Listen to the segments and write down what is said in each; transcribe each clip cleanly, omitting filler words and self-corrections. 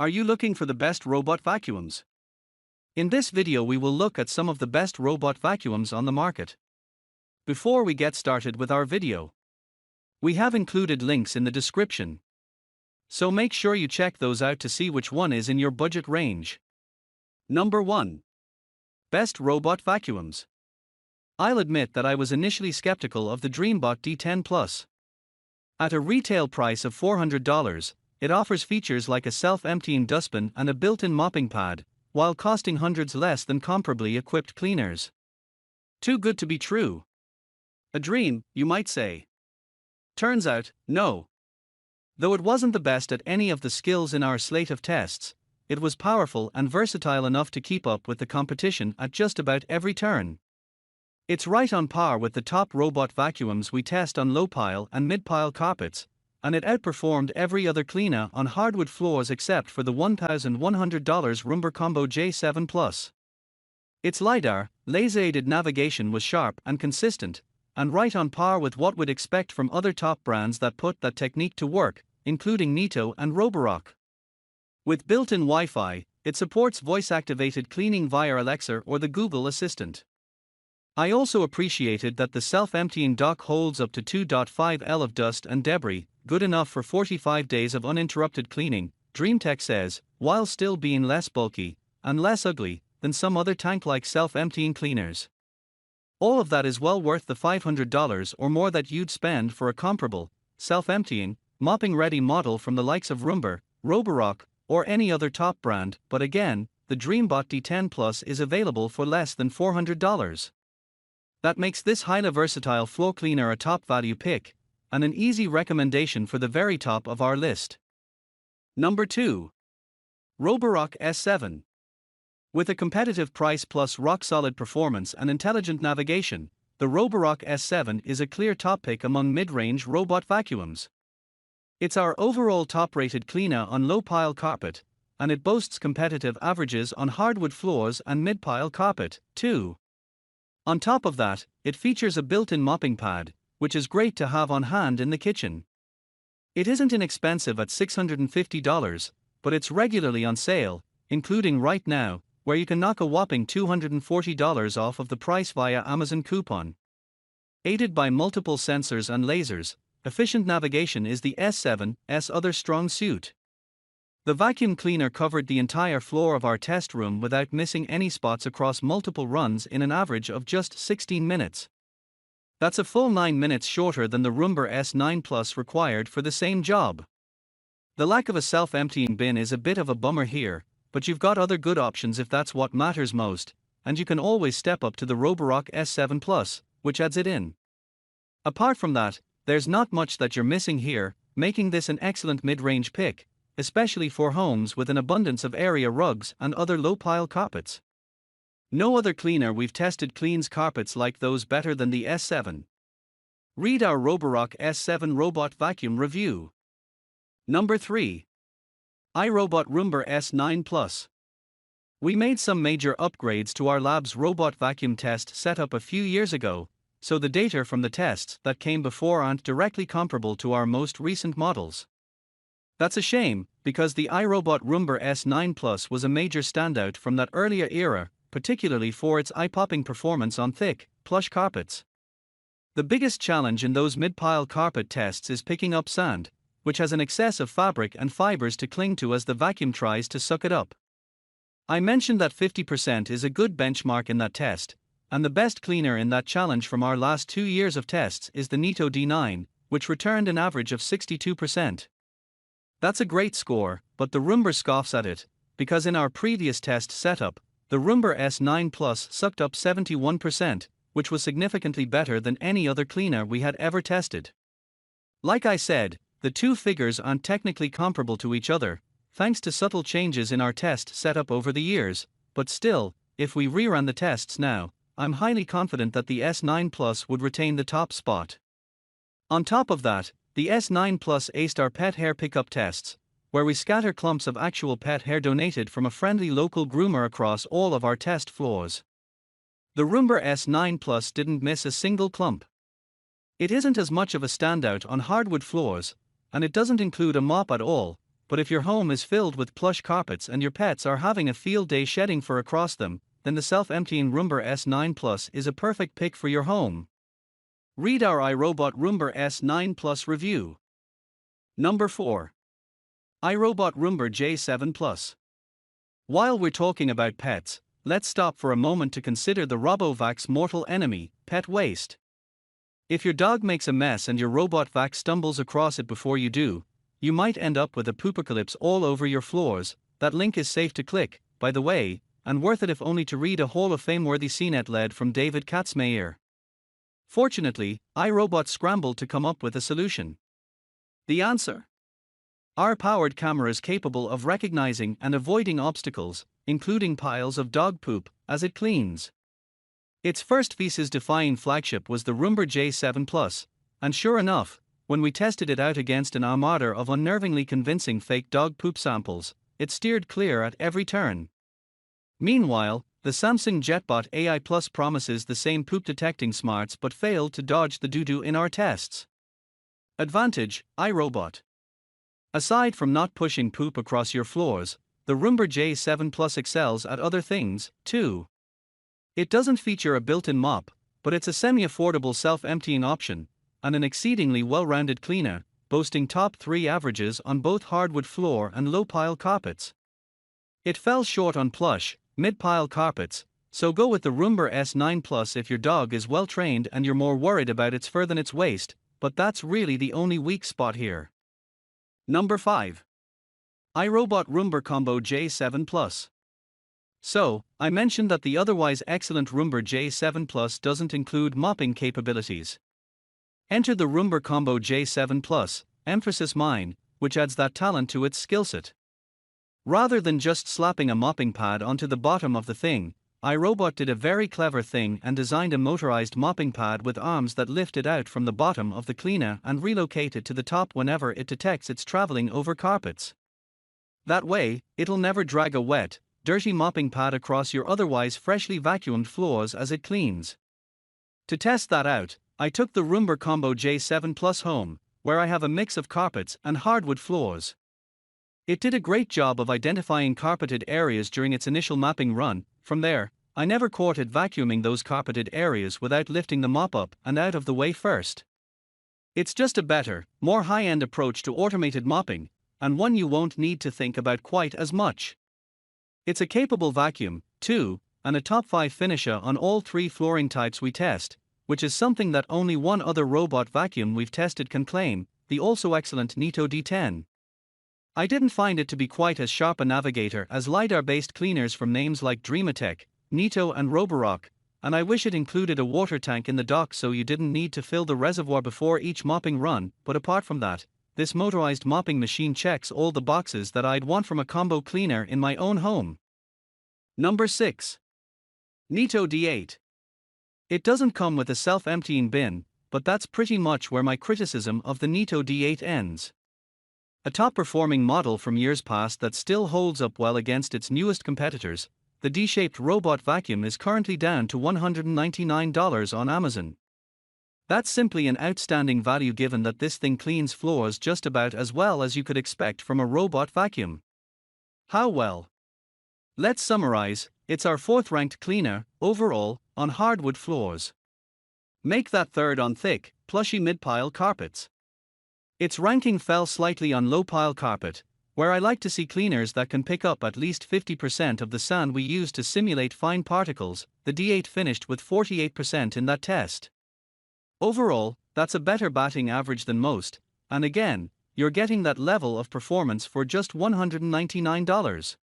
Are you looking for the best robot vacuums? In this video we will look at some of the best robot vacuums on the market. Before we get started with our video, we have included links in the description, so make sure you check those out to see which one is in your budget range. Number 1. Best robot vacuums. I'll admit that I was initially skeptical of the DreamBot D10 Plus. At a retail price of $400, it offers features like a self-emptying dustbin and a built-in mopping pad, while costing hundreds less than comparably equipped cleaners. Too good to be true. A dream, you might say. Turns out, no. Though it wasn't the best at any of the skills in our slate of tests, it was powerful and versatile enough to keep up with the competition at just about every turn. It's right on par with the top robot vacuums we test on low-pile and mid-pile carpets, and it outperformed every other cleaner on hardwood floors except for the $1,100 Roomba Combo J7 Plus. Its LiDAR, laser-aided navigation was sharp and consistent, and right on par with what we'd expect from other top brands that put that technique to work, including Neato and Roborock. With built-in Wi-Fi, it supports voice-activated cleaning via Alexa or the Google Assistant. I also appreciated that the self-emptying dock holds up to 2.5 L of dust and debris, good enough for 45 days of uninterrupted cleaning, DreamTech says, while still being less bulky and less ugly than some other tank-like self-emptying cleaners. All of that is well worth the $500 or more that you'd spend for a comparable, self-emptying, mopping-ready model from the likes of Roomba, Roborock, or any other top brand, but again, the DreamBot D10 Plus is available for less than $400. That makes this highly versatile floor cleaner a top value pick, and an easy recommendation for the very top of our list. Number 2. Roborock S7. With a competitive price plus rock-solid performance and intelligent navigation, the Roborock S7 is a clear top pick among mid-range robot vacuums. It's our overall top-rated cleaner on low-pile carpet, and it boasts competitive averages on hardwood floors and mid-pile carpet, too. On top of that, it features a built-in mopping pad, which is great to have on hand in the kitchen. It isn't inexpensive at $650, but it's regularly on sale, including right now, where you can knock a whopping $240 off of the price via Amazon coupon. Aided by multiple sensors and lasers, efficient navigation is the S7's other strong suit. The vacuum cleaner covered the entire floor of our test room without missing any spots across multiple runs in an average of just 16 minutes. That's a full 9 minutes shorter than the Roomba S9 Plus required for the same job. The lack of a self-emptying bin is a bit of a bummer here, but you've got other good options if that's what matters most, and you can always step up to the Roborock S7 Plus, which adds it in. Apart from that, there's not much that you're missing here, making this an excellent mid-range pick, especially for homes with an abundance of area rugs and other low-pile carpets. No other cleaner we've tested cleans carpets like those better than the S7. Read our Roborock S7 Robot Vacuum review. Number 3. iRobot Roomba S9 Plus. We made some major upgrades to our lab's robot vacuum test setup a few years ago, so the data from the tests that came before aren't directly comparable to our most recent models. That's a shame, because the iRobot Roomba S9 Plus was a major standout from that earlier era, particularly for its eye-popping performance on thick, plush carpets. The biggest challenge in those mid-pile carpet tests is picking up sand, which has an excess of fabric and fibers to cling to as the vacuum tries to suck it up. I mentioned that 50% is a good benchmark in that test, and the best cleaner in that challenge from our last 2 years of tests is the Neato D9, which returned an average of 62%. That's a great score, but the Roomba scoffs at it, because in our previous test setup, the Roomba S9 Plus sucked up 71%, which was significantly better than any other cleaner we had ever tested. Like I said, the two figures aren't technically comparable to each other, thanks to subtle changes in our test setup over the years, but still, if we rerun the tests now, I'm highly confident that the S9 Plus would retain the top spot. On top of that, the S9 Plus aced our pet hair pickup tests, where we scatter clumps of actual pet hair donated from a friendly local groomer across all of our test floors. The Roomba S9 Plus didn't miss a single clump. It isn't as much of a standout on hardwood floors, and it doesn't include a mop at all, but if your home is filled with plush carpets and your pets are having a field day shedding fur across them, then the self-emptying Roomba S9 Plus is a perfect pick for your home. Read our iRobot Roomba S9 Plus review. Number 4. iRobot Roomba J7 Plus. While we're talking about pets, let's stop for a moment to consider the RoboVac's mortal enemy, pet waste. If your dog makes a mess and your robot vac stumbles across it before you do, you might end up with a poopacalypse all over your floors. That link is safe to click, by the way, and worth it if only to read a Hall of Fame-worthy CNET lead from David Katzmayer. Fortunately, iRobot scrambled to come up with a solution. The answer? Our powered cameras capable of recognizing and avoiding obstacles, including piles of dog poop, as it cleans. Its first feces-defying flagship was the Roomba J7 Plus, and sure enough, when we tested it out against an armada of unnervingly convincing fake dog poop samples, it steered clear at every turn. Meanwhile, the Samsung JetBot AI Plus promises the same poop-detecting smarts but failed to dodge the doo-doo in our tests. Advantage: iRobot. Aside from not pushing poop across your floors, the Roomba J7 Plus excels at other things, too. It doesn't feature a built-in mop, but it's a semi-affordable self-emptying option, and an exceedingly well-rounded cleaner, boasting top 3 averages on both hardwood floor and low-pile carpets. It fell short on plush, mid-pile carpets, so go with the Roomba S9 Plus if your dog is well-trained and you're more worried about its fur than its waste, but that's really the only weak spot here. Number 5. iRobot Roomba Combo J7 Plus. So, I mentioned that the otherwise excellent Roomba J7 Plus doesn't include mopping capabilities. Enter the Roomba Combo J7 Plus, emphasis mine, which adds that talent to its skillset. Rather than just slapping a mopping pad onto the bottom of the thing, iRobot did a very clever thing and designed a motorized mopping pad with arms that lift it out from the bottom of the cleaner and relocate it to the top whenever it detects it's traveling over carpets. That way, it'll never drag a wet, dirty mopping pad across your otherwise freshly vacuumed floors as it cleans. To test that out, I took the Roomba Combo J7 Plus home, where I have a mix of carpets and hardwood floors. It did a great job of identifying carpeted areas during its initial mapping run. From there, I never caught it vacuuming those carpeted areas without lifting the mop up and out of the way first. It's just a better, more high-end approach to automated mopping, and one you won't need to think about quite as much. It's a capable vacuum, too, and a top 5 finisher on all 3 flooring types we test, which is something that only one other robot vacuum we've tested can claim, the also excellent Neato D10. I didn't find it to be quite as sharp a navigator as LiDAR-based cleaners from names like Dreamatech, Neato and Roborock, and I wish it included a water tank in the dock so you didn't need to fill the reservoir before each mopping run, but apart from that, this motorized mopping machine checks all the boxes that I'd want from a combo cleaner in my own home. Number 6. Neato D8. It doesn't come with a self-emptying bin, but that's pretty much where my criticism of the Neato D8 ends. A top-performing model from years past that still holds up well against its newest competitors, the D-shaped robot vacuum is currently down to $199 on Amazon. That's simply an outstanding value given that this thing cleans floors just about as well as you could expect from a robot vacuum. How well? Let's summarize: it's our 4th-ranked cleaner, overall, on hardwood floors. Make that 3rd on thick, plushy mid-pile carpets. Its ranking fell slightly on low-pile carpet, where I like to see cleaners that can pick up at least 50% of the sand we use to simulate fine particles. The D8 finished with 48% in that test. Overall, that's a better batting average than most, and again, you're getting that level of performance for just $199.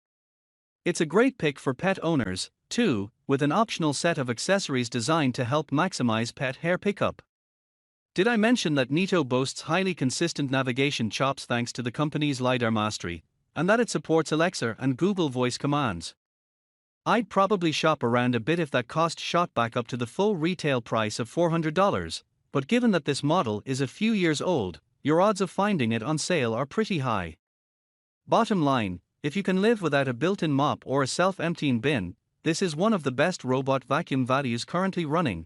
It's a great pick for pet owners, too, with an optional set of accessories designed to help maximize pet hair pickup. Did I mention that Neato boasts highly consistent navigation chops thanks to the company's LiDAR mastery, and that it supports Alexa and Google Voice commands? I'd probably shop around a bit if that cost shot back up to the full retail price of $400, but given that this model is a few years old, your odds of finding it on sale are pretty high. Bottom line, if you can live without a built-in mop or a self-emptying bin, this is one of the best robot vacuum values currently running.